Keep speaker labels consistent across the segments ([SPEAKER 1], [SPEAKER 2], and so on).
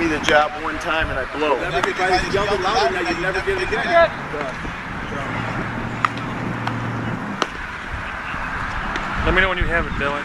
[SPEAKER 1] me the job one time and I blow.
[SPEAKER 2] Everybody yelled it loud now, you never get it again.
[SPEAKER 3] Let me know when you have it, Dylan.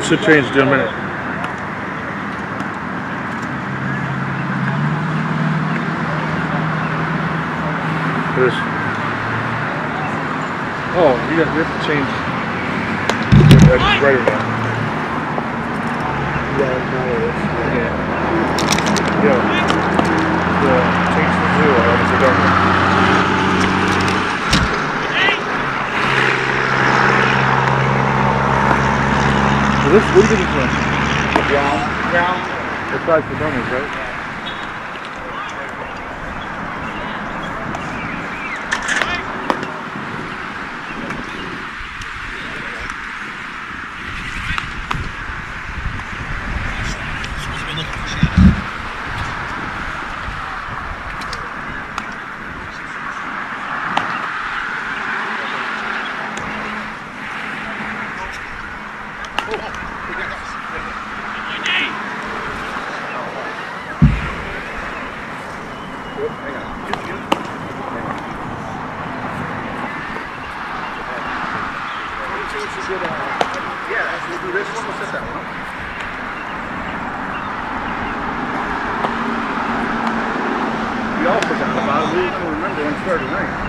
[SPEAKER 3] Should change in a minute. There's, oh, you have to change right or not. Yeah. Change to 0. Obviously don't know. What do you think it's from?
[SPEAKER 1] Brown.
[SPEAKER 3] It's like Fredonia's, right?
[SPEAKER 1] We all forgot about it. We didn't remember when it started raining.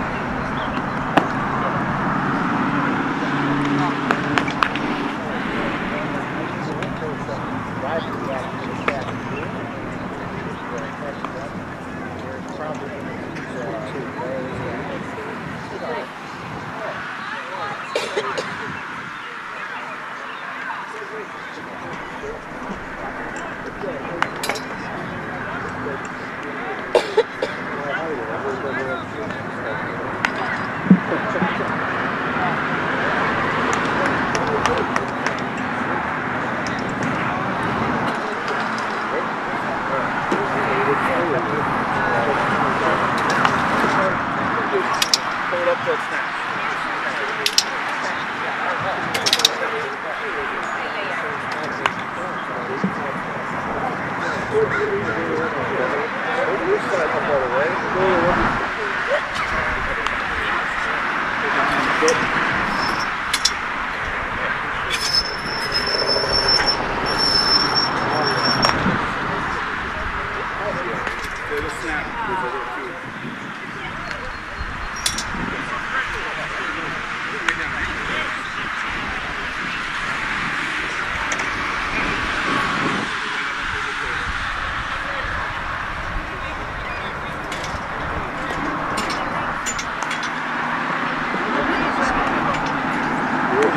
[SPEAKER 2] I'm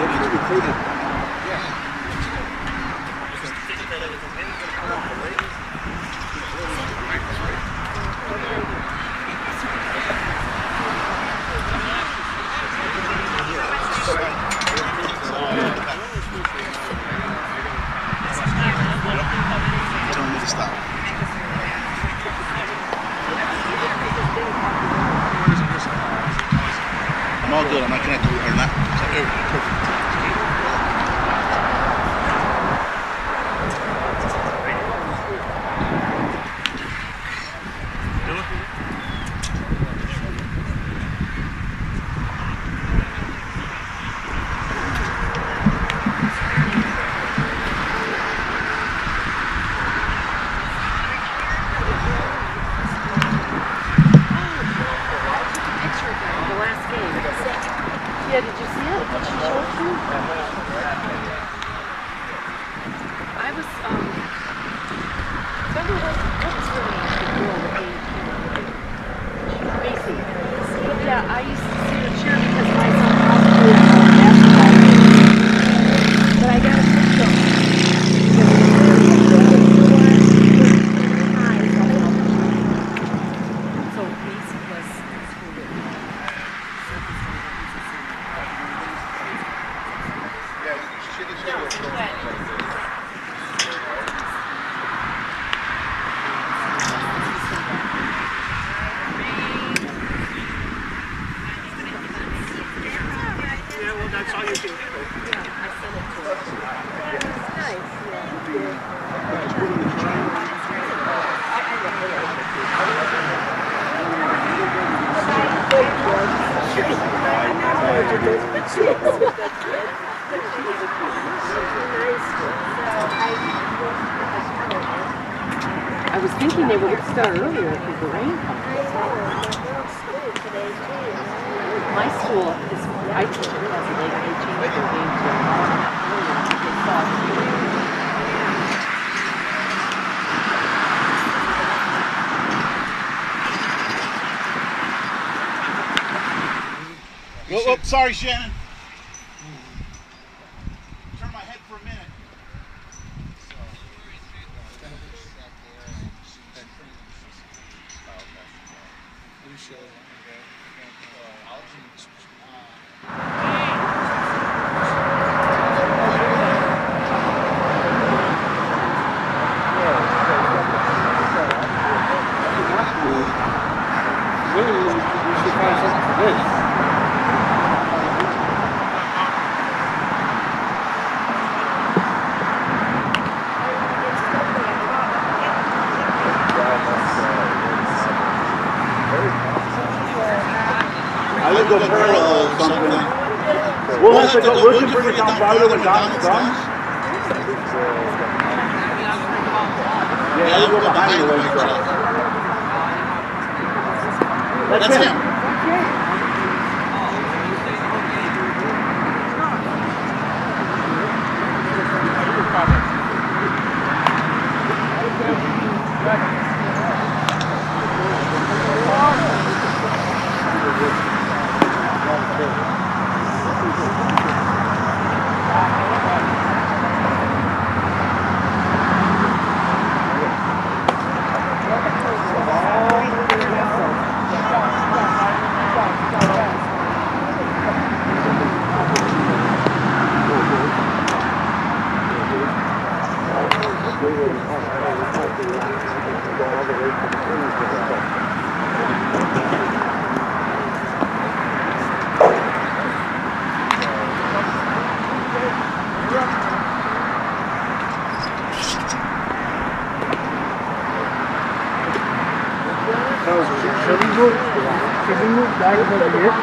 [SPEAKER 2] all good. I'm not connected with her now. Perfect.
[SPEAKER 4] Yeah, did you see it? Did she show it to you? I was, remember what was her name? The girl with the, Macy. Yeah, I used to see the cheer because my son probably but I got a picture. So Macy was
[SPEAKER 1] That's all you can do.
[SPEAKER 4] I sent it to her. Nice, I was thinking they would start earlier because the rain comes. My school is, I teach it as a late, they changed their game to
[SPEAKER 2] Oh, sorry, Shannon. Turn my head for a minute. I would go parallel or something.
[SPEAKER 1] We'll have to go, we can bring it down farther when Don's done.
[SPEAKER 2] Yeah, you go behind the racetrack. That's him.
[SPEAKER 1] Should we move back over here?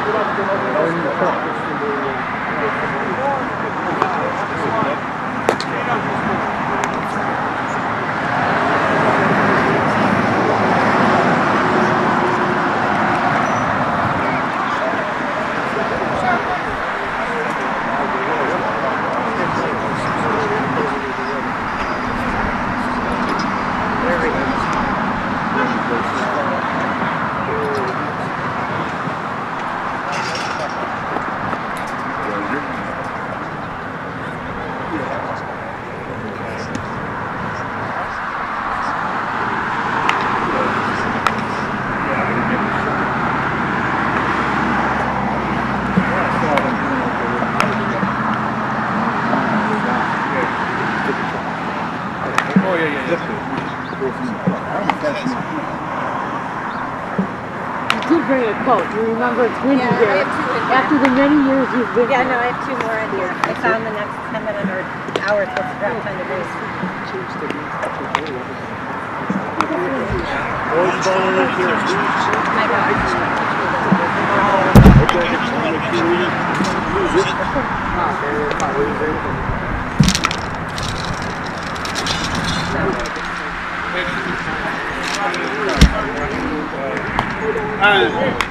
[SPEAKER 5] bring a coat. You remember it's windy
[SPEAKER 4] Yeah,
[SPEAKER 5] here.
[SPEAKER 4] I have two in here.
[SPEAKER 5] After the many years you've been
[SPEAKER 4] Yeah,
[SPEAKER 5] here.
[SPEAKER 4] no, I have 2 more in here. I found the next 10 minutes or hour it's supposed to drop 10 degrees. My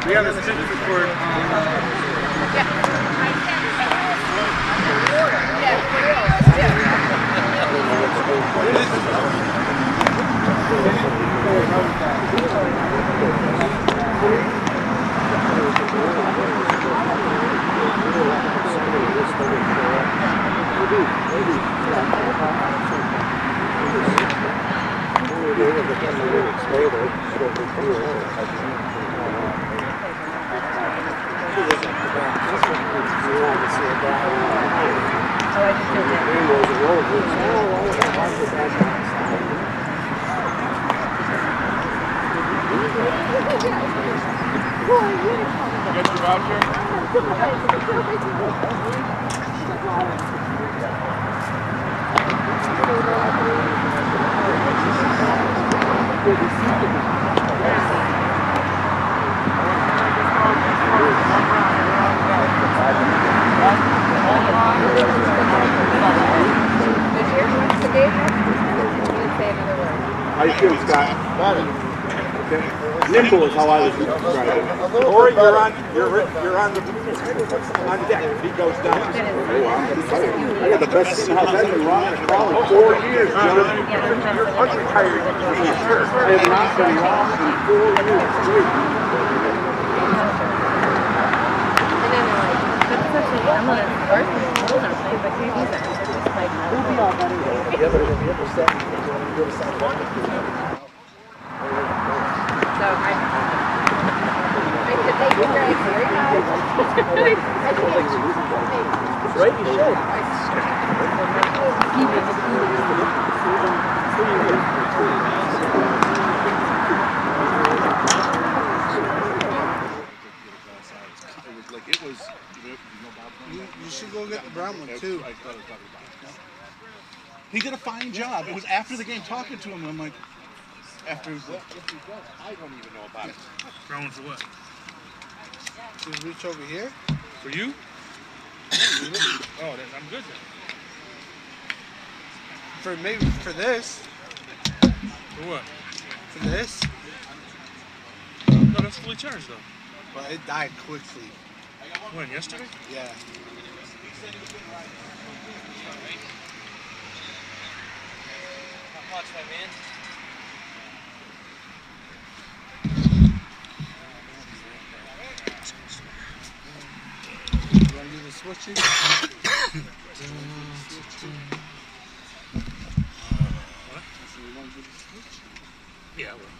[SPEAKER 1] We have a script report. How you feel, Scott? Okay. Nimble is how I would describe it. Or you're on the deck. He goes down. I got the best seat in the house. I've been wrong in a crawl in 4 years, gentlemen. You're unretired. I have not been wrong in 4 years.
[SPEAKER 4] I'm on a first school now, but these are just like,
[SPEAKER 5] We'll be all better.
[SPEAKER 4] so I could take you guys very nice.
[SPEAKER 5] Right, you should.
[SPEAKER 2] You should go get the brown one too. He did a fine job. It was after the game talking to him. I'm like, after what? I don't even know about it.
[SPEAKER 3] Brown for what?
[SPEAKER 2] Should we reach over here?
[SPEAKER 3] For you? Oh, I'm good then.
[SPEAKER 2] For maybe for this.
[SPEAKER 3] For what?
[SPEAKER 2] For this.
[SPEAKER 3] No, that's fully charged though.
[SPEAKER 2] But it died quickly.
[SPEAKER 3] When, yesterday?
[SPEAKER 2] Yeah.
[SPEAKER 6] Watch my man.
[SPEAKER 2] You want to do the switching?
[SPEAKER 3] Yeah, I will.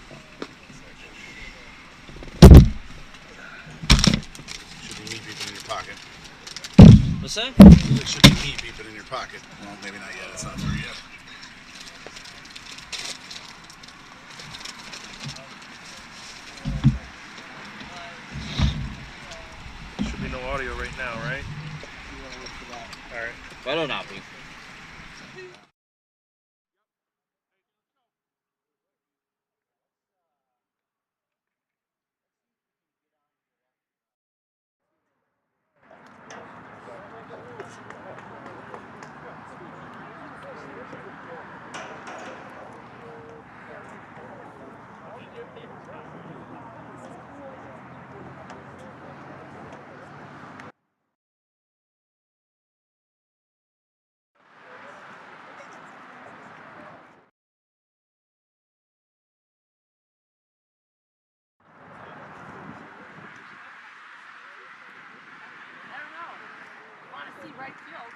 [SPEAKER 2] Should be me beeping in your pocket.
[SPEAKER 6] What's that?
[SPEAKER 2] It should be me beeping in your pocket. Well, maybe not yet. It's not through yet.
[SPEAKER 3] Should be no audio right now, right? Alright.
[SPEAKER 6] Better not be.
[SPEAKER 4] Right field.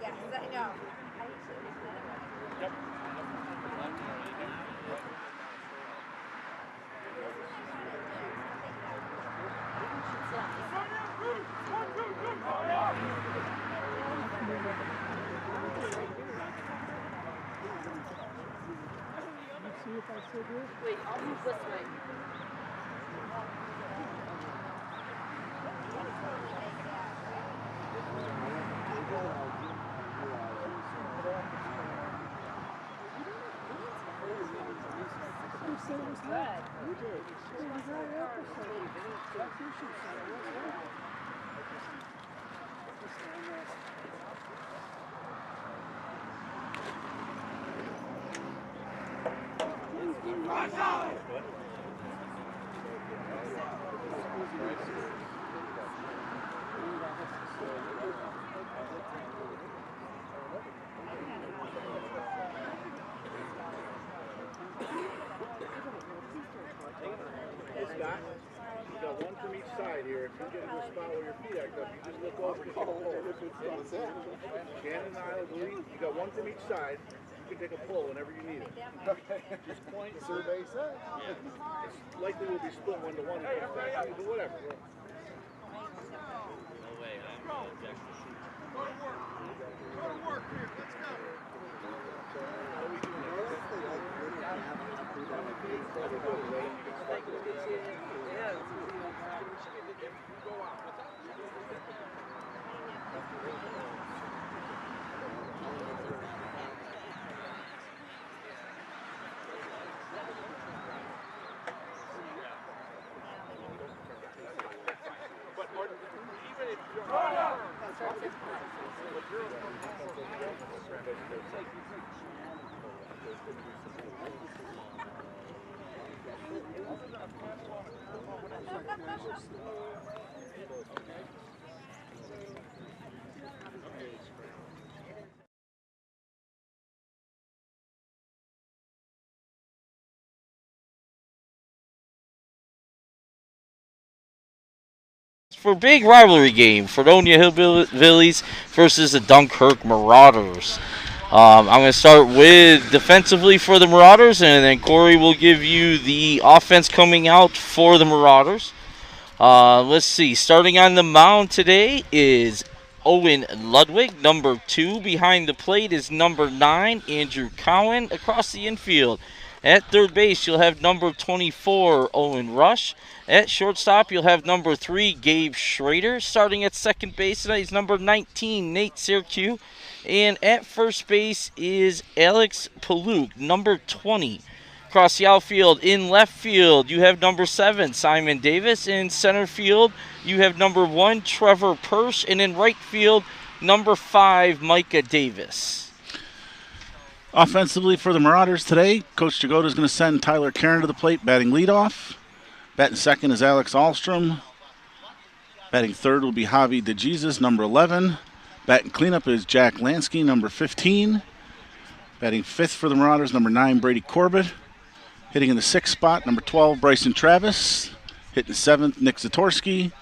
[SPEAKER 4] Yeah, I know. Wait, I'll move this way.
[SPEAKER 2] Hey, Scott, you got one from each side here. If you get into a spot where your feet act up, you just look over and take a pull. Shannon and I will lead. You got one from each side. You can take a pull whenever you need it. Just point.
[SPEAKER 1] Survey says.
[SPEAKER 2] It's likely we'll be split 1-to-1, but whatever.
[SPEAKER 6] No way. I'm going to object. For a big rivalry game, Fredonia Hillbillies versus the Dunkirk Marauders. I'm going to start with defensively for the Marauders, and then Corey will give you the offense coming out for the Marauders. Let's see. Starting on the mound today is Owen Ludwig. Number 2 behind the plate is number 9, Andrew Cowan. Across the infield, at third base, you'll have number 24, Owen Rush. At shortstop, you'll have number 3, Gabe Schrader. Starting at second base tonight is number 19, Nate Syracuse. And at first base is Alex Paluk, number 20. Across the outfield, in left field, you have number 7, Simon Davis. In center field, you have number 1, Trevor Persh. And in right field, number 5, Micah Davis.
[SPEAKER 2] Offensively for the Marauders today, Coach Jagoda is going to send Tyler Karen to the plate, batting leadoff. Batting second is Alex Ahlstrom. Batting third will be Javi DeJesus, number 11. Batting cleanup is Jack Lansky, number 15. Batting fifth for the Marauders, number 9, Brady Corbett. Hitting in the 6th spot, number 12, Bryson Travis. Hitting 7th, Nick Zatorsky.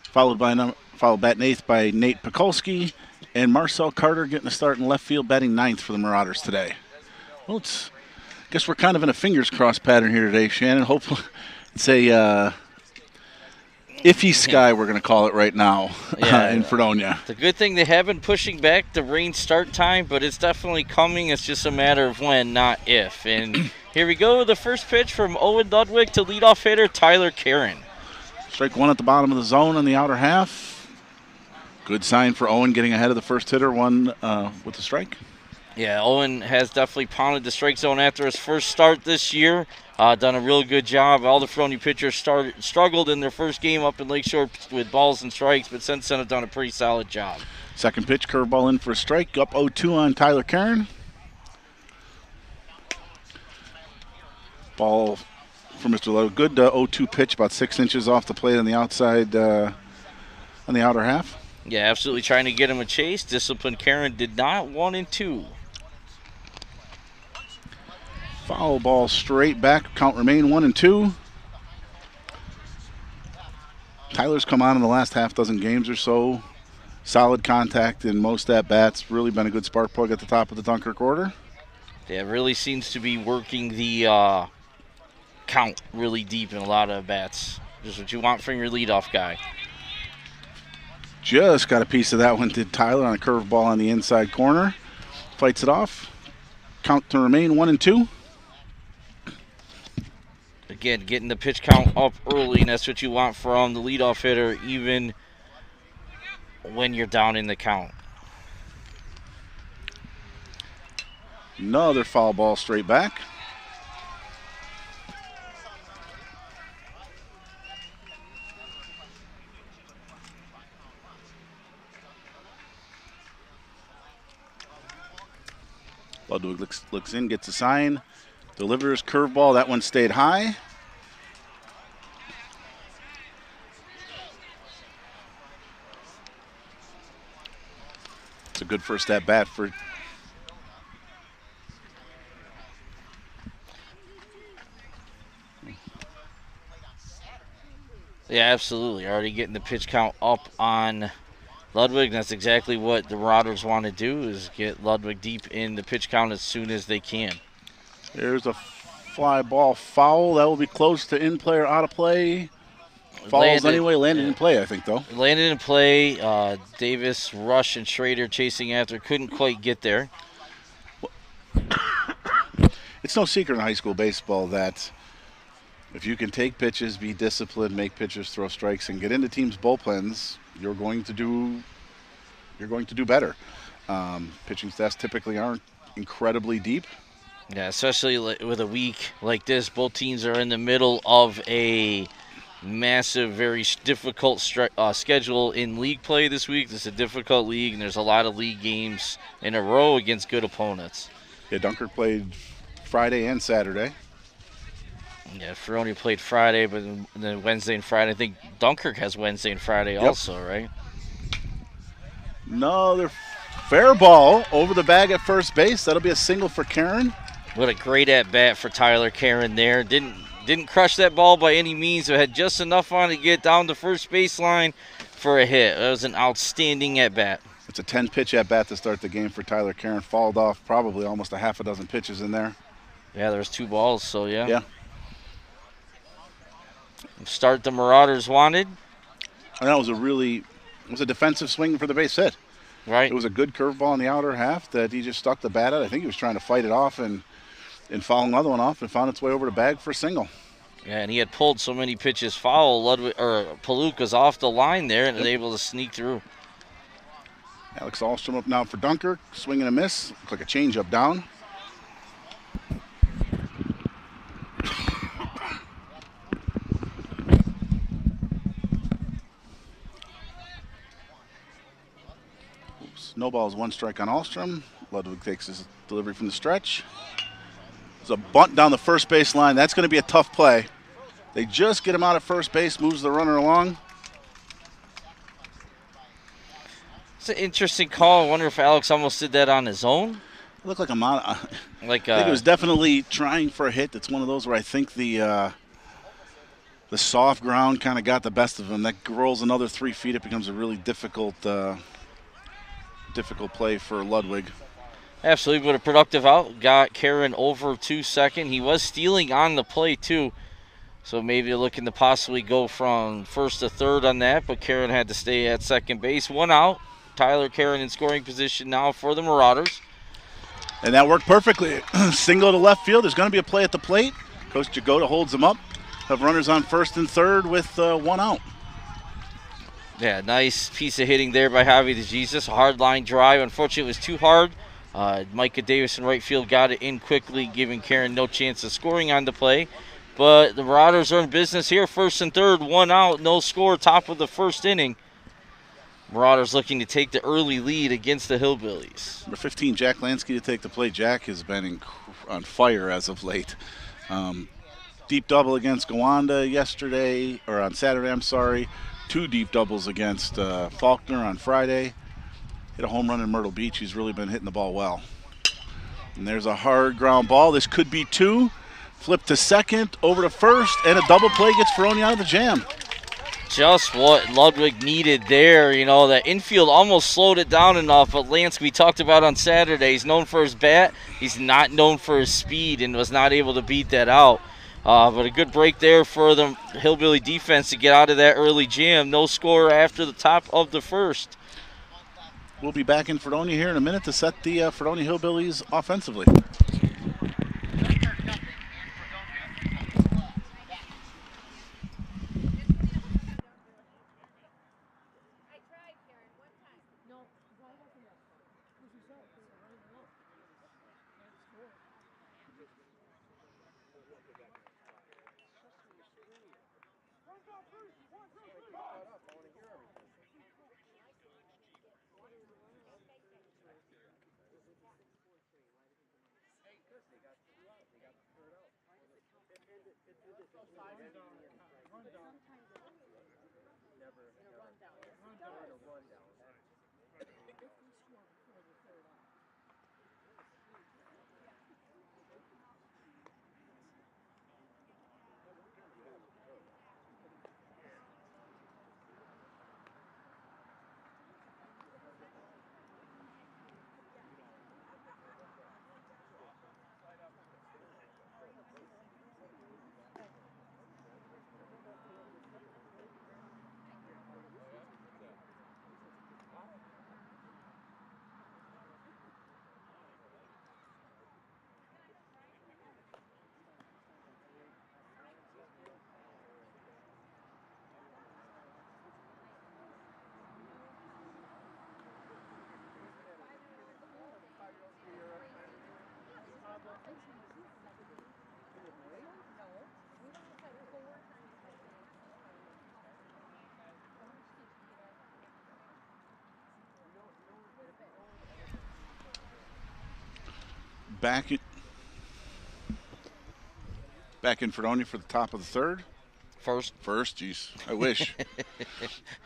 [SPEAKER 2] Followed batting 8th by Nate Pekulski. And Marcel Carter getting a start in left field, batting 9th for the Marauders today. Well, I guess we're kind of in a fingers crossed pattern here today, Shannon. Hopefully. It's a iffy sky, we're going to call it right now, in Fredonia.
[SPEAKER 6] The good thing, they have been pushing back the rain start time, but it's definitely coming. It's just a matter of when, not if. And here we go, the first pitch from Owen Ludwig to leadoff hitter Tyler Karen.
[SPEAKER 2] Strike 1 at the bottom of the zone on the outer half. Good sign for Owen getting ahead of the first hitter, one with the strike.
[SPEAKER 6] Yeah, Owen has definitely pounded the strike zone after his first start this year. Done a real good job. All the Fredonia pitchers struggled in their first game up in Lakeshore with balls and strikes, but since then have done a pretty solid job.
[SPEAKER 2] Second pitch, curveball in for a strike. Up 0-2 on Tyler Karen. Ball for Mr. Lowe. Good 0-2 pitch, about 6 inches off the plate on the outside, on the outer half.
[SPEAKER 6] Yeah, absolutely trying to get him a chase. Disciplined Karen did not. 1-2.
[SPEAKER 2] Foul ball straight back. Count remain 1-2. Tyler's come on in the last half dozen games or so. Solid contact in most at-bats. Really been a good spark plug at the top of the Dunkirk order.
[SPEAKER 6] Yeah, really seems to be working the count really deep in a lot of bats. Just what you want from your leadoff guy.
[SPEAKER 2] Just got a piece of that one, did Tyler, on a curveball on the inside corner. Fights it off. Count to remain 1-2.
[SPEAKER 6] again, getting the pitch count up early, and that's what you want from the leadoff hitter, even when you're down in the count.
[SPEAKER 2] Another foul ball straight back. Ludwig looks in, gets a sign, delivers curveball. That one stayed high. It's a good first at bat for.
[SPEAKER 6] Yeah, absolutely. Already getting the pitch count up on Ludwig. That's exactly what the Marauders want to do, is get Ludwig deep in the pitch count as soon as they can.
[SPEAKER 2] There's a fly ball foul. That will be close to in play or out of play. Falls anyway. Landed in play, I think, though.
[SPEAKER 6] Landed in play. Davis, Rush, and Schrader chasing after. Couldn't quite get there.
[SPEAKER 2] It's no secret in high school baseball that if you can take pitches, be disciplined, make pitchers throw strikes, and get into teams' bullpens, you're going to do better. Pitching staffs typically aren't incredibly deep.
[SPEAKER 6] Yeah, especially with a week like this. Both teams are in the middle of a massive, very difficult schedule in league play this week. This is a difficult league, and there's a lot of league games in a row against good opponents.
[SPEAKER 2] Yeah, Dunkirk played Friday and Saturday.
[SPEAKER 6] Yeah, Fredonia played Friday, but then Wednesday and Friday. I think Dunkirk has Wednesday and Friday also, right?
[SPEAKER 2] Another fair ball over the bag at first base. That'll be a single for Karen.
[SPEAKER 6] What a great at-bat for Tyler Karen there. Didn't crush that ball by any means, but had just enough on it to get down the first baseline for a hit. That was an outstanding at-bat.
[SPEAKER 2] It's a 10-pitch at-bat to start the game for Tyler Karen. Fouled off probably almost a half a dozen pitches in there.
[SPEAKER 6] Yeah, there's 2 balls, so yeah.
[SPEAKER 2] Yeah.
[SPEAKER 6] Start the Marauders wanted.
[SPEAKER 2] And that was a defensive swing for the base hit.
[SPEAKER 6] Right.
[SPEAKER 2] It was a good curveball in the outer half that he just stuck the bat at. I think he was trying to fight it off and foul another one off and found its way over the bag for a single.
[SPEAKER 6] Yeah, and he had pulled so many pitches foul. Palooka's off the line there and was able to sneak through.
[SPEAKER 2] Alex Ahlstrom up now for Dunkirk. Swing and a miss. Looks like a changeup down. No balls, 1 strike on Ahlstrom. Ludwig takes his delivery from the stretch. There's a bunt down the first base line. That's going to be a tough play. They just get him out at first base, moves the runner along.
[SPEAKER 6] It's an interesting call. I wonder if Alex almost did that on his own.
[SPEAKER 2] It looked like a I
[SPEAKER 6] think
[SPEAKER 2] it was definitely trying for a hit. It's one of those where I think the soft ground kind of got the best of him. That rolls another 3 feet. It becomes a really difficult play for Ludwig.
[SPEAKER 6] Absolutely, but a productive out. Got Karen over to second. He was stealing on the play, too. So maybe looking to possibly go from first to third on that, but Karen had to stay at second base. 1 out. Tyler Karen in scoring position now for the Marauders.
[SPEAKER 2] And that worked perfectly. Single to left field. There's going to be a play at the plate. Coach Jagoda holds him up. Have runners on first and third with 1 out.
[SPEAKER 6] Yeah, nice piece of hitting there by Javi DeJesus. A hard line drive. Unfortunately, it was too hard. Micah Davis in right field got it in quickly, giving Karen no chance of scoring on the play. But the Marauders are in business here. First and third, 1 out, no score, top of the first inning. Marauders looking to take the early lead against the Hillbillies.
[SPEAKER 2] Number 15, Jack Lansky to take the play. Jack has been on fire as of late. Deep double against Gowanda on Saturday, I'm sorry. 2 deep doubles against Faulkner on Friday. Hit a home run in Myrtle Beach. He's really been hitting the ball well. And there's a hard ground ball. This could be 2. Flip to second, over to first, and a double play gets Fredonia out of the jam.
[SPEAKER 6] Just what Ludwig needed there. You know, that infield almost slowed it down enough, but Lansky, we talked about on Saturday, he's known for his bat. He's not known for his speed and was not able to beat that out. But a good break there for the Hillbilly defense to get out of that early jam. No score after the top of the first.
[SPEAKER 2] We'll be back in Fredonia here in a minute to set the Fredonia Hillbillies offensively. Back in Fredonia for the top of the third.
[SPEAKER 6] First.
[SPEAKER 2] Geez, I wish.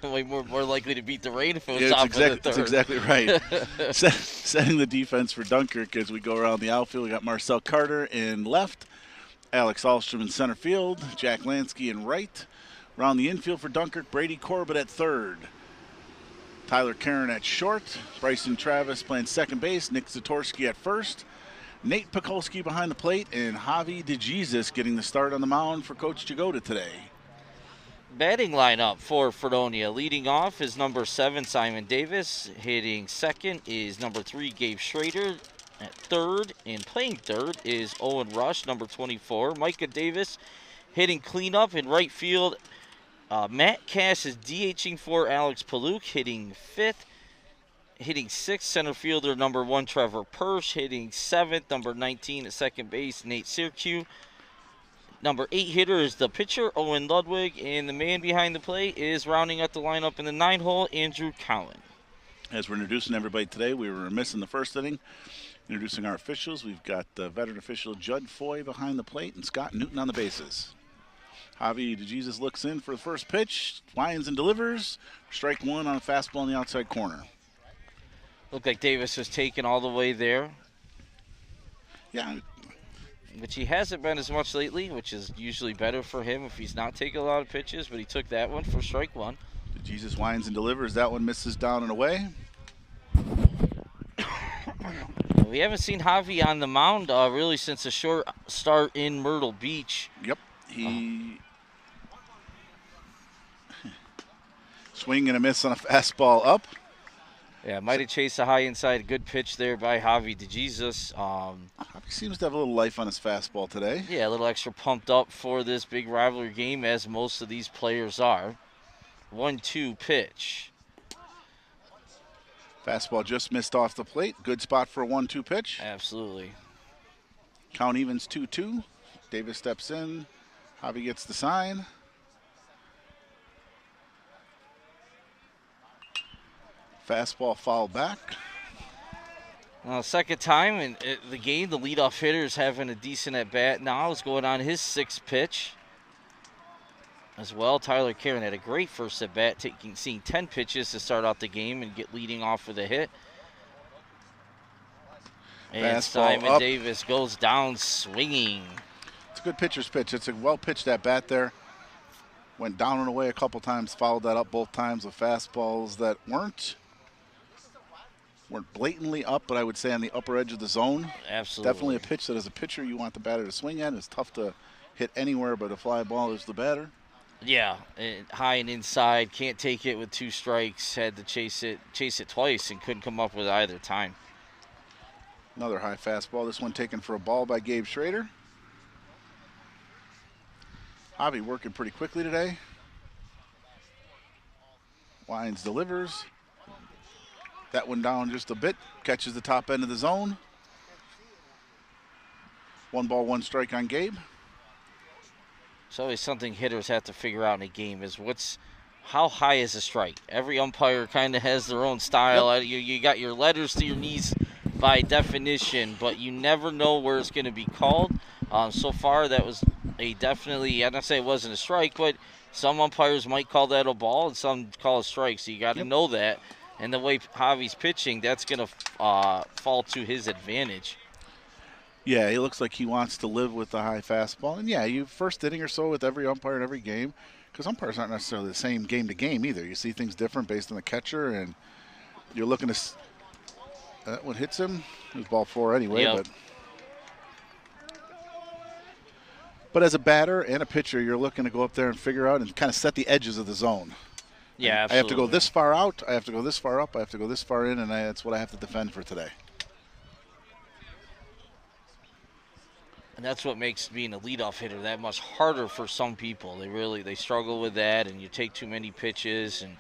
[SPEAKER 6] Way more likely to beat the rain if it was
[SPEAKER 2] Yeah,
[SPEAKER 6] top of the third.
[SPEAKER 2] That's exactly right. Setting the defense for Dunkirk as we go around the outfield. We got Marcel Carter in left, Alex Ahlstrom in center field, Jack Lansky in right. Around the infield for Dunkirk, Brady Corbett at third, Tyler Karen at short, Bryson Travis playing second base, Nick Zatorsky at first, Nate Pekulski behind the plate, and Javi DeJesus getting the start on the mound for Coach Jagoda today.
[SPEAKER 6] Batting lineup for Fredonia. Leading off is number 7, Simon Davis. Hitting second is number 3, Gabe Schrader. At third and playing third is Owen Rush, number 24. Micah Davis hitting cleanup in right field. Matt Cass is DHing for Alex Paluk, hitting fifth. Hitting sixth, center fielder number 1, Trevor Persh. Hitting seventh, number 19 at second base, Nate Sirku. Number 8 hitter is the pitcher, Owen Ludwig. And the man behind the plate is rounding out the lineup in the 9 hole, Andrew Cowan.
[SPEAKER 2] As we're introducing everybody today, we were remiss in the first inning. Introducing our officials, we've got veteran official Judd Foy behind the plate and Scott Newton on the bases. Javi DeJesus looks in for the first pitch, winds and delivers. Strike 1 on a fastball in the outside corner.
[SPEAKER 6] Looked like Davis was taken all the way there.
[SPEAKER 2] Yeah.
[SPEAKER 6] Which he hasn't been as much lately, which is usually better for him if he's not taking a lot of pitches, but he took that one for strike 1.
[SPEAKER 2] DeJesus winds and delivers. That one misses down and away.
[SPEAKER 6] We haven't seen Javi on the mound really since a short start in Myrtle Beach.
[SPEAKER 2] Yep. He swing and a miss on a fastball up.
[SPEAKER 6] Yeah, might have chased a high inside. Good pitch there by Javi DeJesus.
[SPEAKER 2] Javi seems to have a little life on his fastball today.
[SPEAKER 6] Yeah, a little extra pumped up for this big rivalry game, as most of these players are. 1-2 pitch.
[SPEAKER 2] Fastball just missed off the plate. Good spot for a 1-2 pitch.
[SPEAKER 6] Absolutely.
[SPEAKER 2] Count evens 2-2. Davis steps in. Javi gets the sign. Fastball fouled back.
[SPEAKER 6] Second time in the game, the leadoff hitter is having a decent at-bat now. Is going on his 6th pitch. As well, Tyler Karen had a great first at-bat, seeing 10 pitches to start out the game and get leading off with a hit. And Simon Davis goes down swinging.
[SPEAKER 2] It's a good pitcher's pitch. It's a well-pitched at-bat there. Went down and away a couple times, followed that up both times with fastballs that weren't blatantly up, but I would say on the upper edge of the zone.
[SPEAKER 6] Absolutely.
[SPEAKER 2] Definitely a pitch that as a pitcher you want the batter to swing at. It's tough to hit anywhere, but a fly ball is the batter.
[SPEAKER 6] Yeah, high and inside. Can't take it with 2 strikes. Had to chase it twice and couldn't come up with either time.
[SPEAKER 2] Another high fastball. This one taken for a ball by Gabe Schrader. Javi working pretty quickly today. Wines delivers. That one down just a bit. Catches the top end of the zone. 1 ball, 1 strike on Gabe.
[SPEAKER 6] It's always something hitters have to figure out in a game is how high is a strike? Every umpire kind of has their own style.
[SPEAKER 2] Yep.
[SPEAKER 6] You got your letters to your knees by definition, but you never know where it's going to be called. So far, that was definitely, I'm not saying it wasn't a strike, but some umpires might call that a ball and some call a strike, so you got to know that. And the way Javi's pitching, that's going to fall to his advantage.
[SPEAKER 2] Yeah, he looks like he wants to live with the high fastball. And, yeah, you first inning or so with every umpire in every game, because umpires aren't necessarily the same game to game either. You see things different based on the catcher, and you're looking to that one hits him. It was ball 4 anyway.
[SPEAKER 6] Yep.
[SPEAKER 2] But as a batter and a pitcher, you're looking to go up there and figure out and kind of set the edges of the zone.
[SPEAKER 6] Yeah, absolutely.
[SPEAKER 2] I have to go this far out. I have to go this far up. I have to go this far in, and that's what I have to defend for today.
[SPEAKER 6] And that's what makes being a leadoff hitter that much harder for some people. They struggle with that, and you take too many pitches. And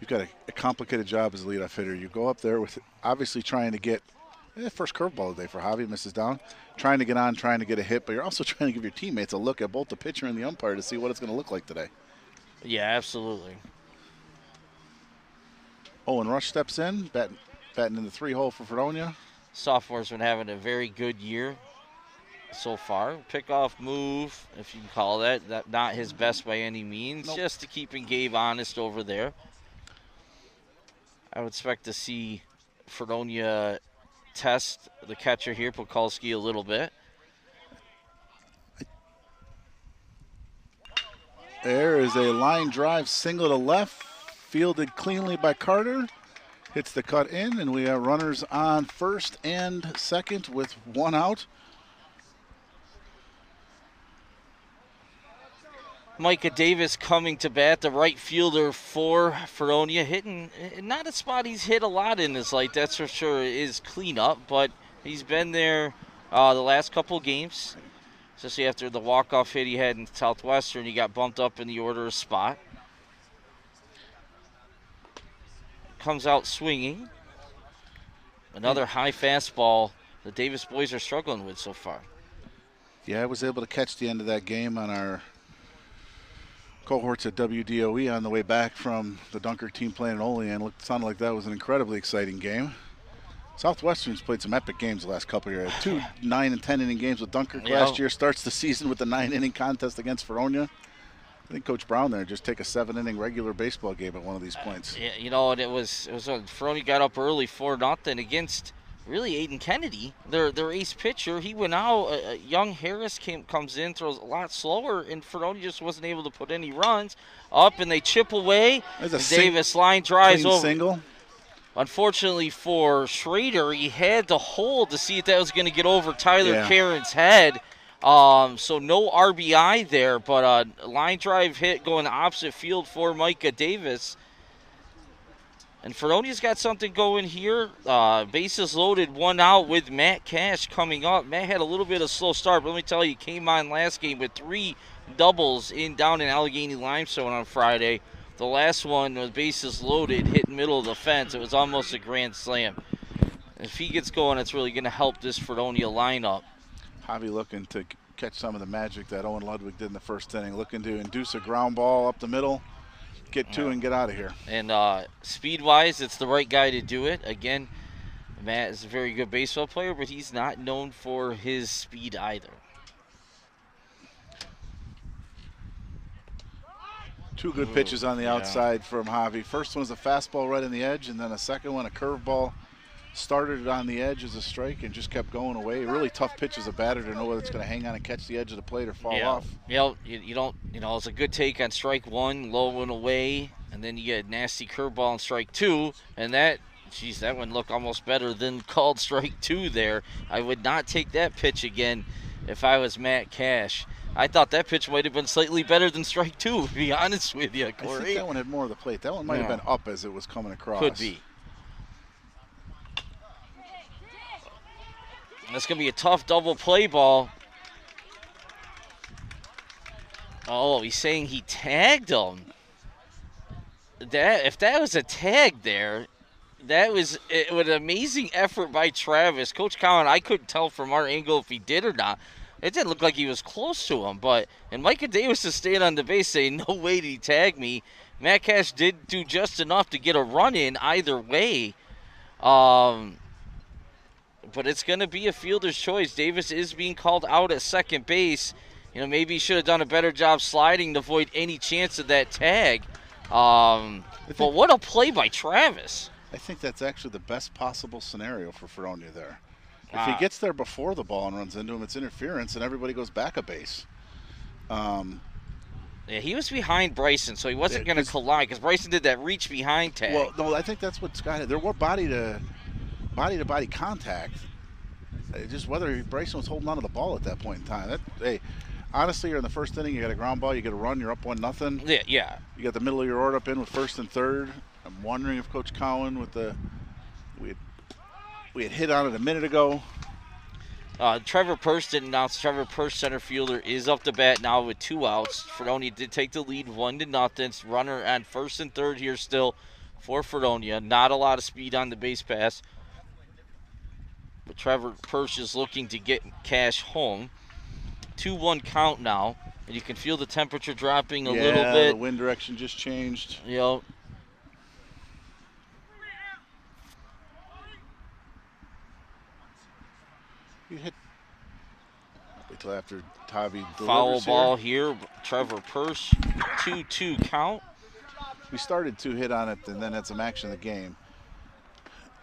[SPEAKER 2] you've got a complicated job as a leadoff hitter. You go up there with obviously trying to get first curveball of the day for Javi, misses down, trying to get on, trying to get a hit, but you're also trying to give your teammates a look at both the pitcher and the umpire to see what it's going to look like today.
[SPEAKER 6] Yeah, absolutely.
[SPEAKER 2] Owen Rush steps in, batting in the 3-hole for Fredonia.
[SPEAKER 6] Sophomore's been having a very good year so far. Pickoff move, if you can call that. Not his best by any means, just to keeping Gabe honest over there. I would expect to see Fredonia test the catcher here, Pokulski, a little bit.
[SPEAKER 2] There is a line drive single to left, fielded cleanly by Carter. Hits the cut in, and we have runners on first and second with 1 out.
[SPEAKER 6] Micah Davis coming to bat, the right fielder for Fredonia, hitting not a spot he's hit a lot in his life, that's for sure, is cleanup, but he's been there the last couple games, especially after the walk-off hit he had in Southwestern. He got bumped up in the order of spot. Comes out swinging. Another high fastball the Davis boys are struggling with so far.
[SPEAKER 2] Yeah, I was able to catch the end of that game on our cohorts at WDOE on the way back from the Dunkirk team playing in Olean. It sounded like that was an incredibly exciting game. Southwestern's played some epic games the last couple of years. 2 9- and 10-inning games with Dunkirk last year. Starts the season with the 9-inning contest against Fredonia. I think Coach Brown there just take a 7-inning regular baseball game at one of these points.
[SPEAKER 6] Yeah, you know, and it was Fredonia got up early 4-0 against really Aiden Kennedy, their ace pitcher. He went out. Young Harris comes in, throws a lot slower, and Fredonia just wasn't able to put any runs up, and they chip away. Davis line drives over.
[SPEAKER 2] Single.
[SPEAKER 6] Unfortunately for Schrader, he had to hold to see if that was going to get over Tyler Caron's head. So no RBI there, but a line drive hit going the opposite field for Micah Davis. And Fredonia's got something going here. Bases loaded, 1 out with Matt Cash coming up. Matt had a little bit of a slow start, but let me tell you, came on last game with 3 doubles down in Allegheny Limestone on Friday. The last one was bases loaded, hit middle of the fence. It was almost a grand slam. If he gets going, it's really going to help this Fredonia lineup.
[SPEAKER 2] Javi looking to catch some of the magic that Owen Ludwig did in the first inning, looking to induce a ground ball up the middle, get 2 and get out of here.
[SPEAKER 6] And speed-wise, it's the right guy to do it. Again, Matt is a very good baseball player, but he's not known for his speed either.
[SPEAKER 2] 2 good pitches on the outside from Javi. First one was a fastball right on the edge, and then a second one, a curveball. Started it on the edge as a strike and just kept going away. Really tough pitch as a batter to know whether it's going to hang on and catch the edge of the plate or fall off.
[SPEAKER 6] Yeah, you don't, it's a good take on strike 1, low and away, and then you get a nasty curveball on strike 2, and that one looked almost better than called strike 2 there. I would not take that pitch again if I was Matt Cash. I thought that pitch might have been slightly better than strike 2, to be honest with you, Corey.
[SPEAKER 2] I think that one had more of the plate. That one might have been up as it was coming across.
[SPEAKER 6] Could be. That's going to be a tough double play ball. Oh, he's saying he tagged him. If that was a tag there, that was an amazing effort by Travis. Coach Cowan, I couldn't tell from our angle if he did or not. It didn't look like he was close to him, and Micah Davis is staying on the base saying, no way did he tag me. Matt Cash did do just enough to get a run in either way. But it's going to be a fielder's choice. Davis is being called out at second base. Maybe he should have done a better job sliding to avoid any chance of that tag. But what a play by Travis.
[SPEAKER 2] I think that's actually the best possible scenario for Fredonia there. If he gets there before the ball and runs into him, it's interference, and everybody goes back a base.
[SPEAKER 6] Yeah, he was behind Bryson, so he wasn't going to collide because Bryson did that reach behind tag.
[SPEAKER 2] Well, no, I think that's what Scott had. There were body-to-body contact. Just whether Bryson was holding on to the ball at that point in time. Honestly, you're in the first inning. You got a ground ball. You get a run. You're up 1-0.
[SPEAKER 6] Yeah.
[SPEAKER 2] You got the middle of your order up in with first and third. I'm wondering if Coach Cowan we had hit on it a minute ago.
[SPEAKER 6] Trevor Purse didn't announce. Trevor Purse, center fielder, is up to bat now with 2 outs. Fredonia did take the lead 1-0. Runner on first and third here still for Fredonia. Not a lot of speed on the base pass. But Trevor Purse is looking to get Cash home. 2-1 count now. And you can feel the temperature dropping a little bit.
[SPEAKER 2] The wind direction just changed.
[SPEAKER 6] You
[SPEAKER 2] hit. Wait till after Tavi delivers.
[SPEAKER 6] Foul ball here. Trevor Purse, 2-2 count.
[SPEAKER 2] We started to hit on it and then had some action in the game.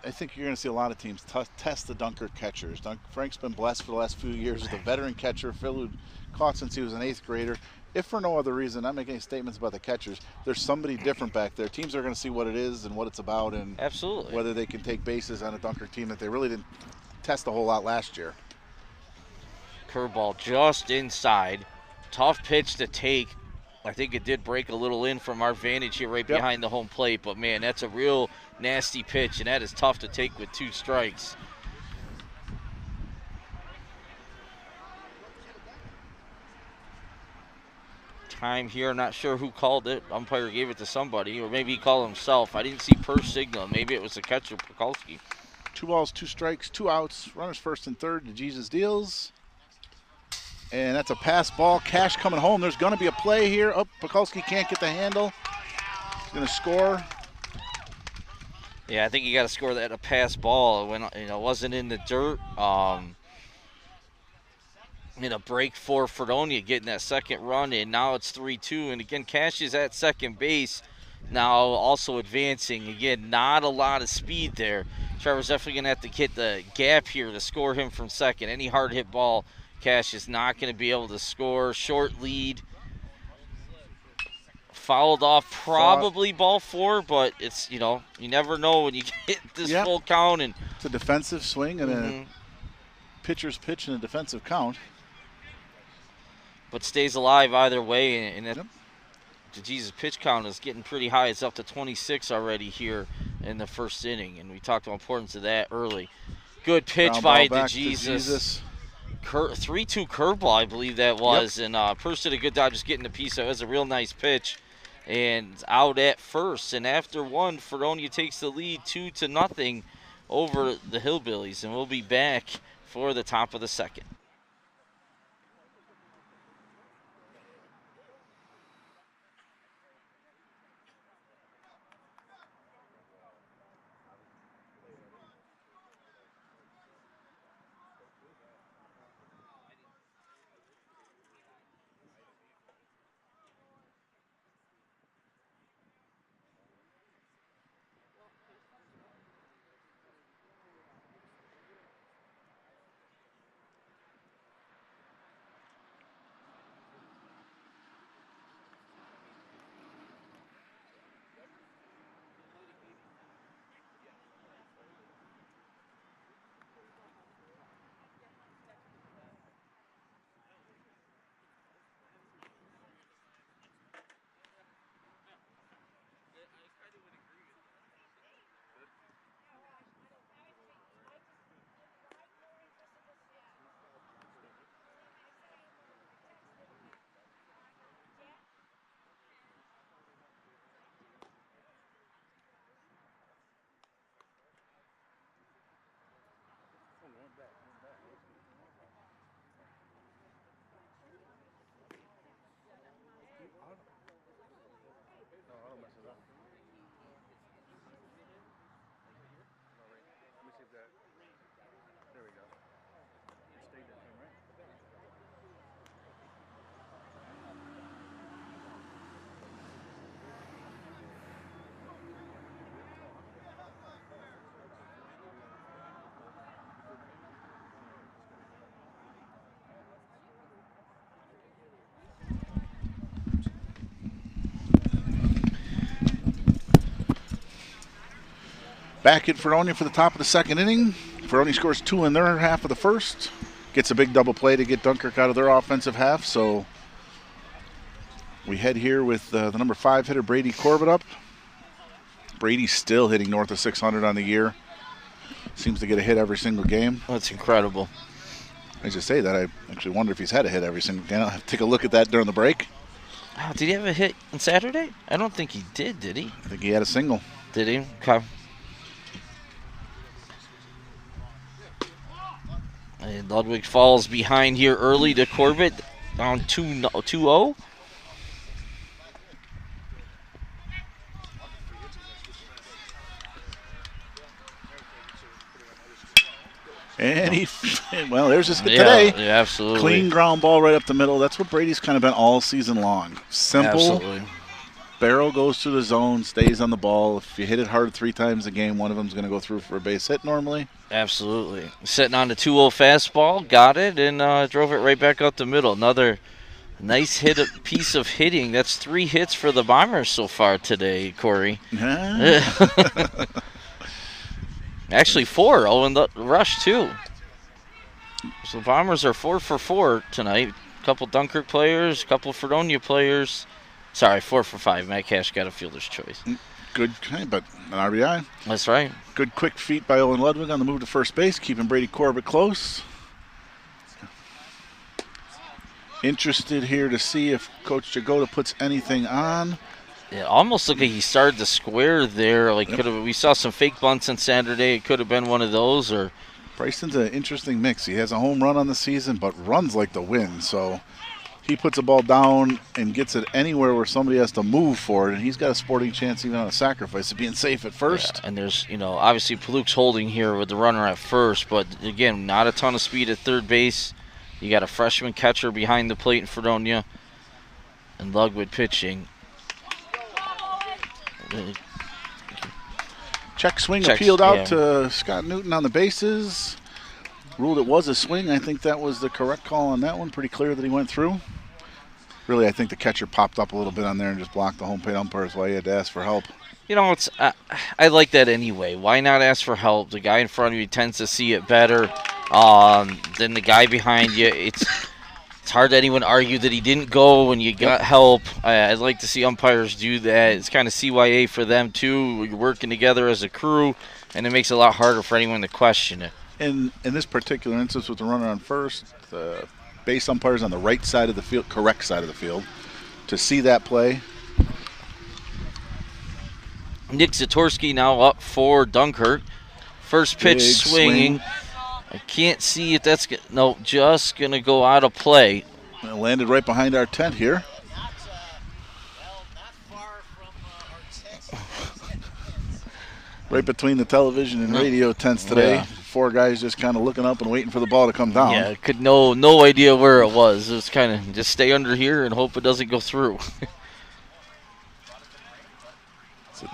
[SPEAKER 2] I think you're going to see a lot of teams test the Dunkirk catchers. Frank's been blessed for the last few years with a veteran catcher, Phil, who caught since he was an 8th grader. If for no other reason, not making any statements about the catchers, there's somebody different back there. Teams are going to see what it is and what it's about, and
[SPEAKER 6] absolutely
[SPEAKER 2] whether they can take bases on a Dunkirk team that they really didn't test a whole lot last year.
[SPEAKER 6] Curveball just inside. Tough pitch to take. I think it did break a little in from our vantage here right behind the home plate, but man, that's a real nasty pitch, and that is tough to take with 2 strikes. Time here, not sure who called it. Umpire gave it to somebody, or maybe he called himself. I didn't see Purse signal. Maybe it was the catcher, Pekulski.
[SPEAKER 2] 2 balls, 2 strikes, 2 outs. Runners first and third. DeJesus deals. And that's a pass ball. Cash coming home. There's going to be a play here. Oh, Pekulski can't get the handle. He's going to score.
[SPEAKER 6] Yeah, I think you got to score that a pass ball. When wasn't in the dirt. A break for Fredonia getting that second run in. Now it's 3-2. And again, Cash is at second base. Now also advancing. Again, not a lot of speed there. Trevor's definitely going to have to hit the gap here to score him from second. Any hard hit ball, Cash is not going to be able to score. Short lead. Fouled off probably ball 4, but it's, you never know when you get this full count. And
[SPEAKER 2] it's a defensive swing and a pitcher's pitch and a defensive count.
[SPEAKER 6] But stays alive either way, and that DeJesus pitch count is getting pretty high. It's up to 26 already here in the first inning, and we talked about the importance of that early. Good pitch by DeJesus. 3-2 curveball, I believe that was, and Purse did a good job just getting the piece. It was a real nice pitch, and out at first. And after 1, Fredonia takes the lead 2-0 over the Hillbillies, and we'll be back for the top of the second.
[SPEAKER 2] Back at Fredonia for the top of the second inning. Fredonia scores 2 in their half of the first. Gets a big double play to get Dunkirk out of their offensive half. So we head here with the number 5 hitter, Brady Corbett, up. Brady's still hitting north of 600 on the year. Seems to get a hit every single game.
[SPEAKER 6] That's incredible.
[SPEAKER 2] I just say that. I actually wonder if he's had a hit every single game. I'll have to take a look at that during the break.
[SPEAKER 6] Oh, did he have a hit on Saturday? I don't think he did he?
[SPEAKER 2] I think he had a single.
[SPEAKER 6] Did he? Okay. And Ludwig falls behind here early to Corbett, down 2-0.
[SPEAKER 2] And well, there's his hit today.
[SPEAKER 6] Yeah, absolutely.
[SPEAKER 2] Clean ground ball right up the middle. That's what Brady's kind of been all season long. Simple.
[SPEAKER 6] Absolutely.
[SPEAKER 2] Barrel goes through the zone, stays on the ball. If you hit it hard 3 times a game, one of them's going to go through for a base hit normally.
[SPEAKER 6] Absolutely. Sitting on the 2-0 fastball, got it, and drove it right back up the middle. Another nice piece of hitting. That's 3 hits for the Bombers so far today, Corey. Actually 4. And the rush, too. So the Bombers are 4 for 4 tonight. A couple Dunkirk players, a couple Fredonia players. Sorry, 4 for 5. Matt Cash got a fielder's choice.
[SPEAKER 2] Good, but an RBI.
[SPEAKER 6] That's right.
[SPEAKER 2] Good quick feet by Owen Ludwig on the move to first base, keeping Brady Corbett close. Interested here to see if Coach Jagoda puts anything on.
[SPEAKER 6] It almost looked like he started the square there. Like we saw some fake bunts on Saturday. It could have been one of those. Or
[SPEAKER 2] Bryson's an interesting mix. He has a home run on the season, but runs like the wind. So he puts a ball down and gets it anywhere where somebody has to move for it, and he's got a sporting chance even on a sacrifice of being safe at first.
[SPEAKER 6] Yeah, and there's, obviously Palouk's holding here with the runner at first, but again, not a ton of speed at third base. You got a freshman catcher behind the plate in Fredonia, and Ludwig pitching.
[SPEAKER 2] Check swing appealed out to Scott Newton on the bases. Ruled it was a swing. I think that was the correct call on that one. Pretty clear that he went through. Really, I think the catcher popped up a little bit on there and just blocked the home plate umpires while he had to ask for help.
[SPEAKER 6] It's I like that anyway. Why not ask for help? The guy in front of you tends to see it better than the guy behind you. It's hard to anyone argue that he didn't go when you got help. I'd like to see umpires do that. It's kind of CYA for them too. You're working together as a crew, and it makes it a lot harder for anyone to question it.
[SPEAKER 2] In this particular instance with the runner on first, the base umpire's on the right side of the field, correct side of the field, to see that play.
[SPEAKER 6] Nick Zatorsky now up for Dunkirk. First pitch swinging. I can't see if that's just going to go out of play.
[SPEAKER 2] It landed right behind our tent here. Right between the television and radio tents today. Yeah. 4 guys just kind of looking up and waiting for the ball to come down.
[SPEAKER 6] Yeah, could no idea where it was. It was kind of just stay under here and hope it doesn't go through.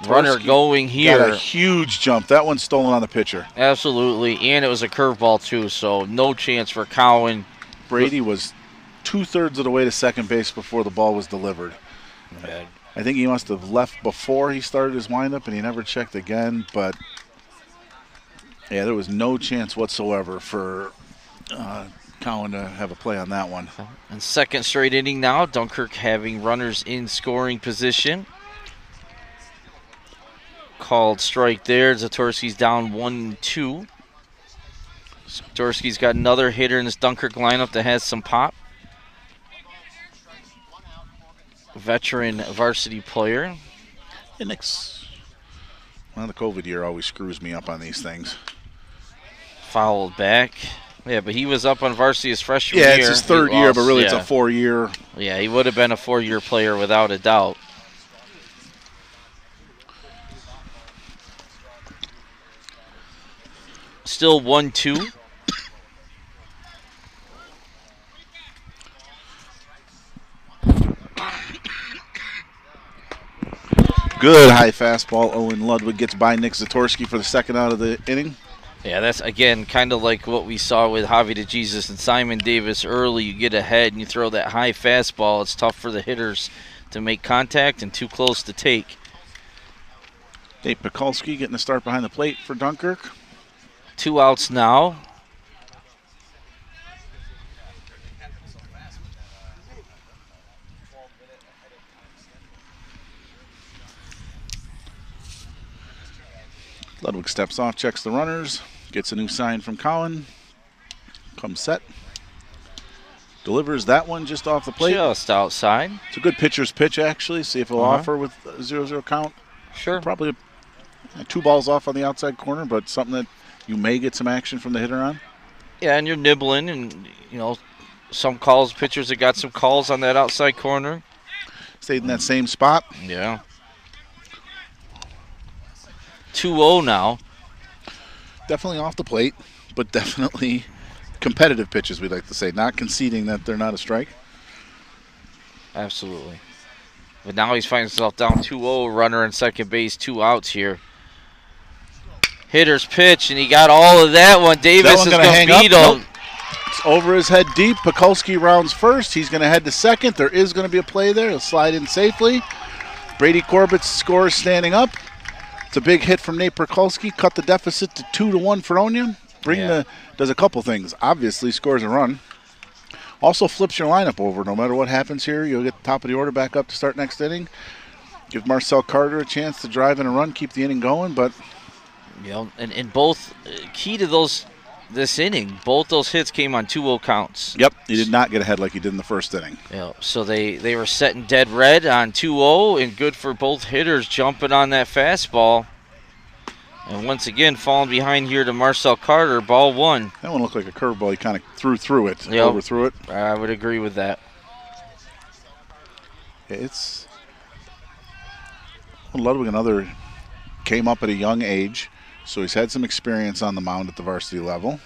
[SPEAKER 6] Runner going here.
[SPEAKER 2] Got a huge jump. That one's stolen on the pitcher.
[SPEAKER 6] Absolutely, and it was a curveball too, so no chance for Cowan.
[SPEAKER 2] Brady was 2/3 of the way to second base before the ball was delivered.
[SPEAKER 6] Bad.
[SPEAKER 2] I think he must have left before he started his windup, and he never checked again. But yeah, there was no chance whatsoever for Cowan to have a play on that one.
[SPEAKER 6] And second straight inning now, Dunkirk having runners in scoring position. Called strike there. Zatorsky's down 1-2. Zatorsky's got another hitter in this Dunkirk lineup that has some pop. Veteran varsity player.
[SPEAKER 2] And the COVID year always screws me up on these things.
[SPEAKER 6] Fouled back. Yeah, but he was up on varsity his freshman year.
[SPEAKER 2] Yeah, it's his third year, but really it's a 4-year.
[SPEAKER 6] Yeah, he would have been a 4-year player without a doubt. Still 1-2.
[SPEAKER 2] Good high fastball. Owen Ludwig gets by Nick Zatorsky for the second out of the inning.
[SPEAKER 6] Yeah, that's, again, kind of like what we saw with Javi DeJesus and Simon Davis early. You get ahead and you throw that high fastball. It's tough for the hitters to make contact and too close to take.
[SPEAKER 2] Nate Pekulski getting the start behind the plate for Dunkirk.
[SPEAKER 6] 2 outs now.
[SPEAKER 2] Ludwig steps off, checks the runners, gets a new sign from Colin. Comes set. Delivers that one just off the plate.
[SPEAKER 6] Just outside.
[SPEAKER 2] It's a good pitcher's pitch, actually. See if he'll offer with a 0-0 count.
[SPEAKER 6] Sure.
[SPEAKER 2] Probably 2 balls off on the outside corner, but something that you may get some action from the hitter on.
[SPEAKER 6] Yeah, and you're nibbling, and, some calls, pitchers that got some calls on that outside corner.
[SPEAKER 2] Stayed in that same spot.
[SPEAKER 6] Yeah. 2-0 now.
[SPEAKER 2] Definitely off the plate, but definitely competitive pitches, we'd like to say. Not conceding that they're not a strike.
[SPEAKER 6] Absolutely. But now he's finding himself down 2-0, runner in second base, 2 outs here. Hitter's pitch, and he got all of that one. Davis is going to beat him.
[SPEAKER 2] Nope. It's over his head deep. Pekulski rounds first. He's going to head to second. There is going to be a play there. He'll slide in safely. Brady Corbett's scores standing up. It's a big hit from Nate Pekulski. Cut the deficit to 2-1 Fredonia. Does a couple things. Obviously scores a run. Also flips your lineup over. No matter what happens here, you'll get the top of the order back up to start next inning. Give Marcel Carter a chance to drive in a run, keep the inning going. But
[SPEAKER 6] and both key to this inning, both those hits came on 2-0 counts.
[SPEAKER 2] Yep, he did not get ahead like he did in the first inning.
[SPEAKER 6] So they were setting dead red on 2-0, and good for both hitters jumping on that fastball. And once again, falling behind here to Marcel Carter, ball 1.
[SPEAKER 2] That one looked like a curveball. He kind of threw it, overthrew it.
[SPEAKER 6] I would agree with that.
[SPEAKER 2] It's Ludwig came up at a young age, so he's had some experience on the mound at the varsity level.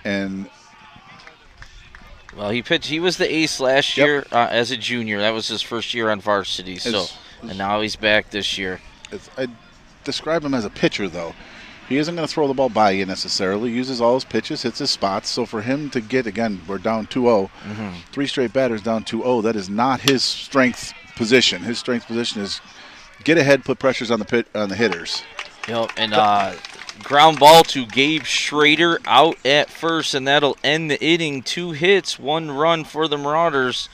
[SPEAKER 2] And
[SPEAKER 6] well, he was the ace last year as a junior. That was his first year on varsity. And now he's back this year.
[SPEAKER 2] I describe him as a pitcher, though. He isn't going to throw the ball by you necessarily. Uses all his pitches, hits his spots. So for him to get, again, we're down 2-0. 3 straight batters down 2-0. That is not his strength position. His strength position is get ahead, put pressures on the hitters.
[SPEAKER 6] And ground ball to Gabe Schrader out at first, and that'll end the inning. 2 hits, 1 run for the Marauders.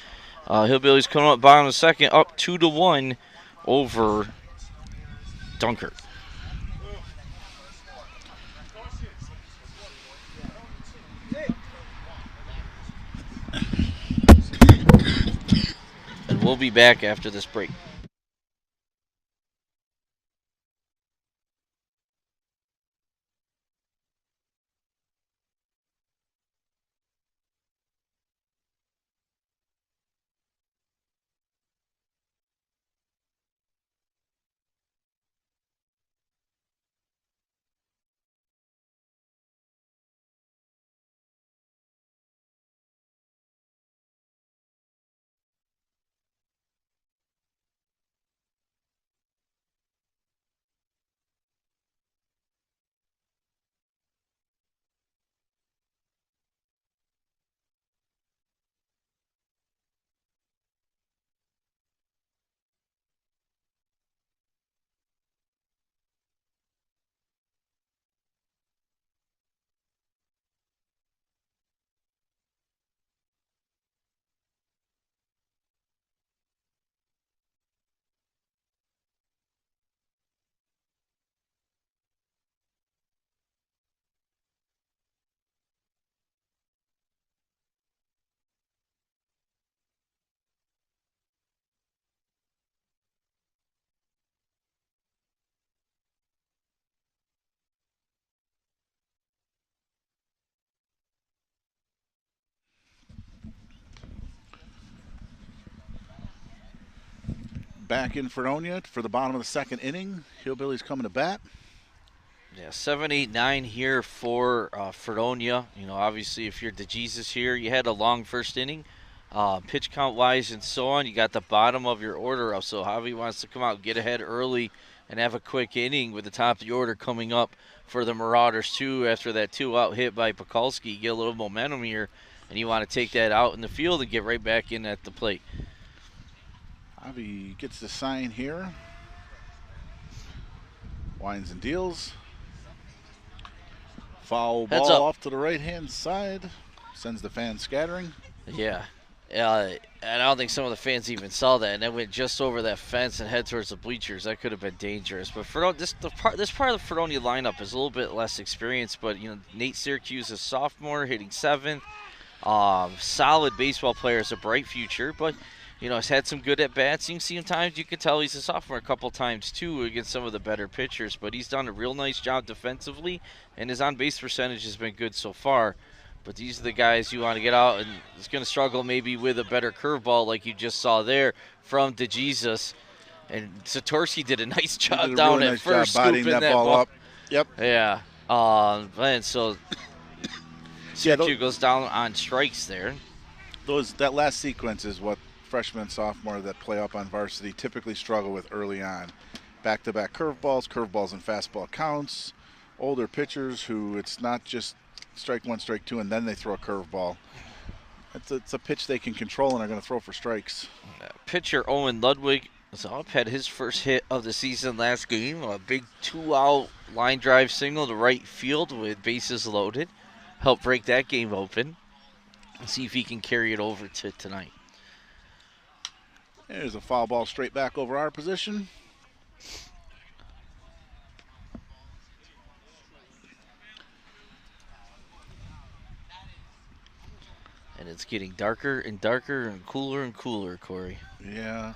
[SPEAKER 6] Hillbillies coming up bottom of the second, up 2-1 over Dunkirk. And we'll be back after this break.
[SPEAKER 2] Back in Fredonia for the bottom of the second inning. Hillbillies coming to bat.
[SPEAKER 6] Yeah, 7, 8, 9 here for Fredonia. Obviously, if you're DeJesus here, you had a long first inning. Pitch count-wise and so on, you got the bottom of your order up. So Javi wants to come out, get ahead early, and have a quick inning with the top of the order coming up for the Marauders, too, after that 2-out hit by Pekulski. You get a little momentum here, and you want to take that out in the field and get right back in at the plate.
[SPEAKER 2] Javi gets the sign here. Winds and deals. Foul
[SPEAKER 6] Heads
[SPEAKER 2] ball
[SPEAKER 6] up.
[SPEAKER 2] off to the right-hand side. Sends the fans scattering.
[SPEAKER 6] Yeah. And I don't think some of the fans even saw that, and it went just over that fence and head towards the bleachers. That could have been dangerous. But this part of the Fredonia lineup is a little bit less experienced. But Nate Syracuse is a sophomore, hitting 7th. Solid baseball player, has a bright future, but has had some good at bats. You can see him times. You can tell he's a sophomore a couple times too against some of the better pitchers. But he's done a real nice job defensively, and his on base percentage has been good so far. But these are the guys you want to get out, and it's going to struggle maybe with a better curveball like you just saw there from DeJesus. And Satorsky did a nice job down at first,
[SPEAKER 2] bodying
[SPEAKER 6] scooping
[SPEAKER 2] that ball up. Yep.
[SPEAKER 6] Yeah. And so Syracuse goes down on strikes there.
[SPEAKER 2] That last sequence is what freshmen and sophomore that play up on varsity typically struggle with early on. Back-to-back curveballs and fastball counts. Older pitchers who it's not just strike 1, strike 2, and then they throw a curveball. It's a pitch they can control and are going to throw for strikes.
[SPEAKER 6] Pitcher Owen Ludwig is up, had his first hit of the season last game. A big 2-out line drive signal to right field with bases loaded. Help break that game open. See if he can carry it over to tonight.
[SPEAKER 2] There's a foul ball straight back over our position.
[SPEAKER 6] And it's getting darker and darker and cooler, Corey.
[SPEAKER 2] Yeah.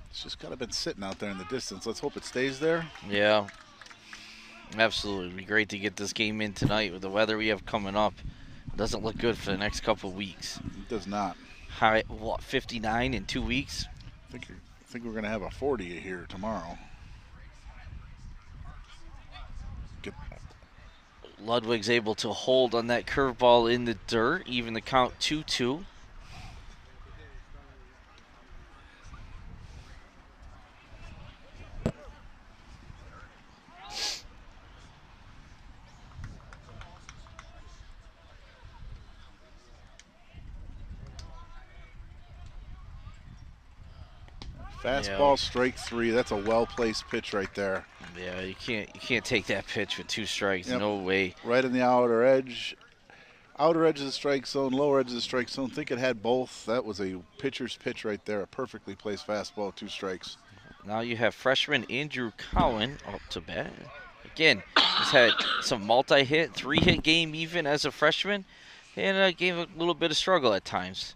[SPEAKER 2] It's just kind of been sitting out there in the distance. Let's hope it stays there.
[SPEAKER 6] Yeah. Absolutely. It'd be great to get this game in tonight with the weather we have coming up. It doesn't look good for the next couple of weeks.
[SPEAKER 2] It does not.
[SPEAKER 6] High, 59 in 2 weeks?
[SPEAKER 2] I think we're going to have a 40 here tomorrow.
[SPEAKER 6] Ludwig's able to hold on that curveball in the dirt, even the count 2-2.
[SPEAKER 2] Fastball, strike 3. That's a well-placed pitch right there.
[SPEAKER 6] Yeah, you can't take that pitch with 2 strikes. Yep. No way.
[SPEAKER 2] Right in the outer edge. Outer edge of the strike zone, lower edge of the strike zone. Think it had both. That was a pitcher's pitch right there. A perfectly placed fastball, 2 strikes.
[SPEAKER 6] Now you have freshman Andrew Cowan up to bat. Again, he's had some multi-hit, 3-hit game even as a freshman, and gave a little bit of struggle at times.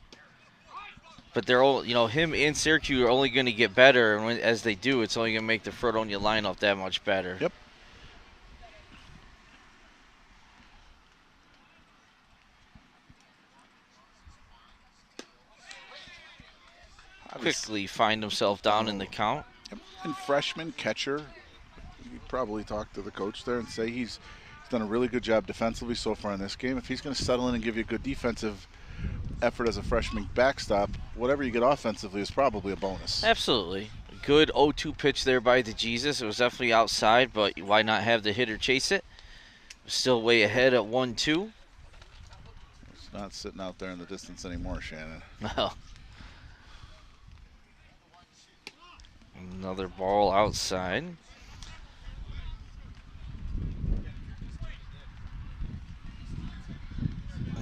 [SPEAKER 6] But they're all, him and Syracuse are only going to get better, and as they do, it's only going to make the Fredonia lineup that much better.
[SPEAKER 2] Yep.
[SPEAKER 6] Quickly find himself down in the count.
[SPEAKER 2] Yep. And freshman catcher, you'd probably talk to the coach there and say he's done a really good job defensively so far in this game. If he's going to settle in and give you a good defensive effort as a freshman backstop, whatever you get offensively is probably a bonus.
[SPEAKER 6] Absolutely. Good 0-2 pitch there by DeJesus. It was definitely outside, but why not have the hitter chase it? Still way ahead at 1-2.
[SPEAKER 2] It's not sitting out there in the distance anymore, Shannon.
[SPEAKER 6] No. Another ball outside.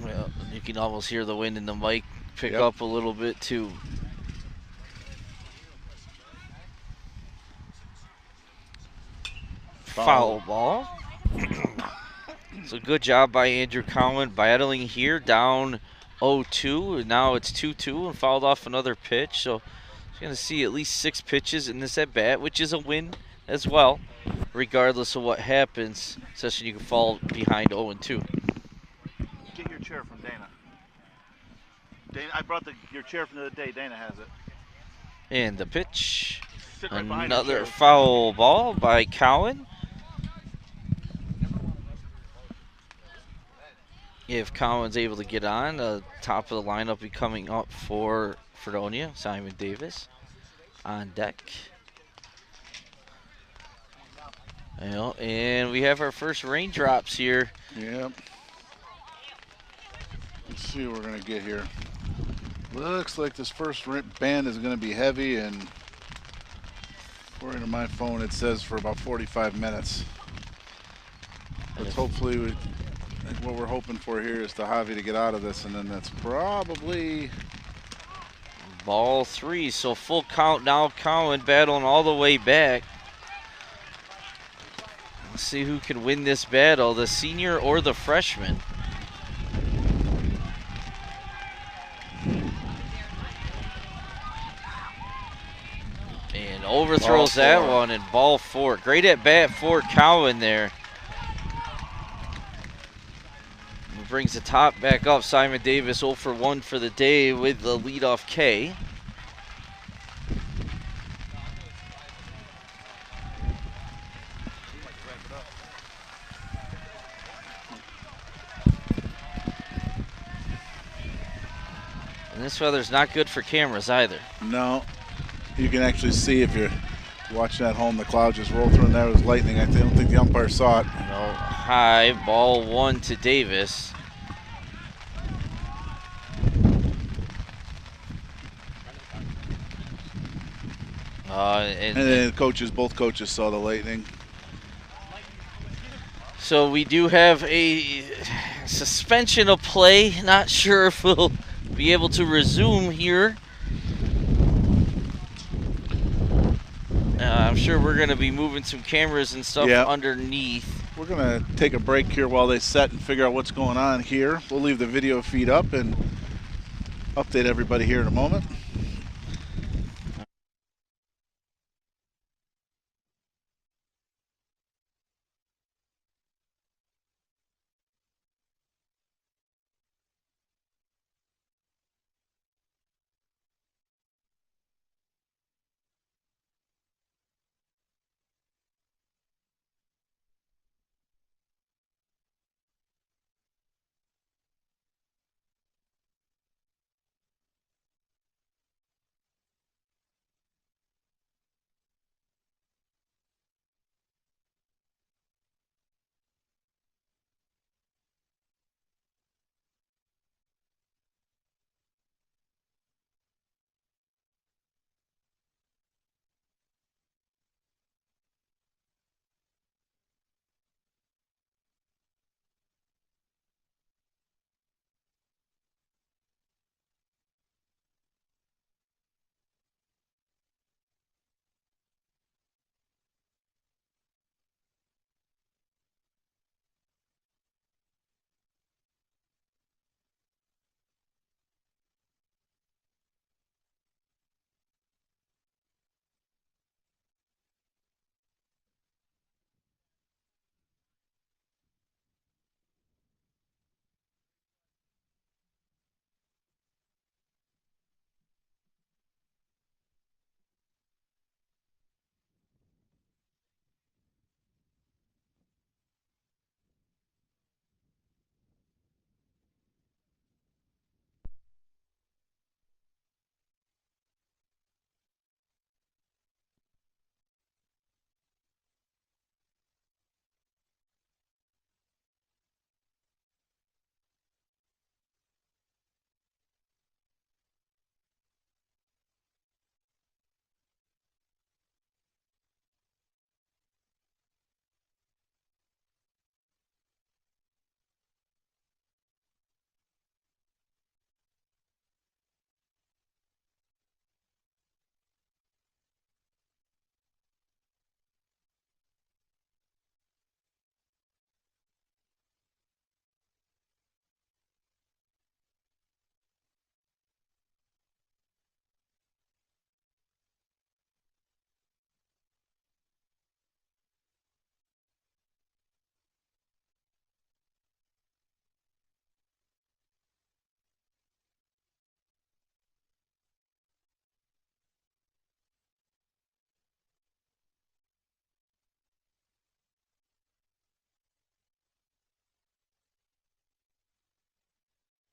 [SPEAKER 6] Well, you can almost hear the wind in the mic pick up a little bit too. Foul ball. So good job by Andrew Cowan battling here, down 0-2, and now it's 2-2 and fouled off another pitch. So he's going to see at least 6 pitches in this at bat, which is a win as well, regardless of what happens, especially you can fall behind 0-2.
[SPEAKER 7] Get your chair from Dana. I brought your chair from the other day. Dana has it.
[SPEAKER 6] And the pitch.
[SPEAKER 7] Sit right behind
[SPEAKER 6] Another foul ball by Cowan. If Cowan's able to get on, the top of the lineup be coming up for Fredonia. Simon Davis on deck. And we have our first raindrops here.
[SPEAKER 2] Yep. Let's see what we're going to get here. Looks like this first band is going to be heavy and According to my phone, it says for about 45 minutes. But hopefully, what we're hoping for here is the Javi to get out of this, and then that's probably
[SPEAKER 6] ball 3. So full count now. Cowan battling all the way back. Let's see who can win this battle, the senior or the freshman. And overthrows that one, and ball 4. Great at bat for Cowan there. Brings the top back up. Simon Davis 0 for 1 for the day with the leadoff K. And this weather's not good for cameras either.
[SPEAKER 2] No. You can actually see if you're watching at home, the clouds just roll through, and there was lightning. I don't think the umpire saw it.
[SPEAKER 6] No, high, ball 1 to Davis.
[SPEAKER 2] And then both coaches saw the lightning.
[SPEAKER 6] So we do have a suspension of play. Not sure if we'll be able to resume here. I'm sure we're going to be moving some cameras and stuff underneath.
[SPEAKER 2] We're going to take a break here while they set and figure out what's going on here. We'll leave the video feed up and update everybody here in a moment.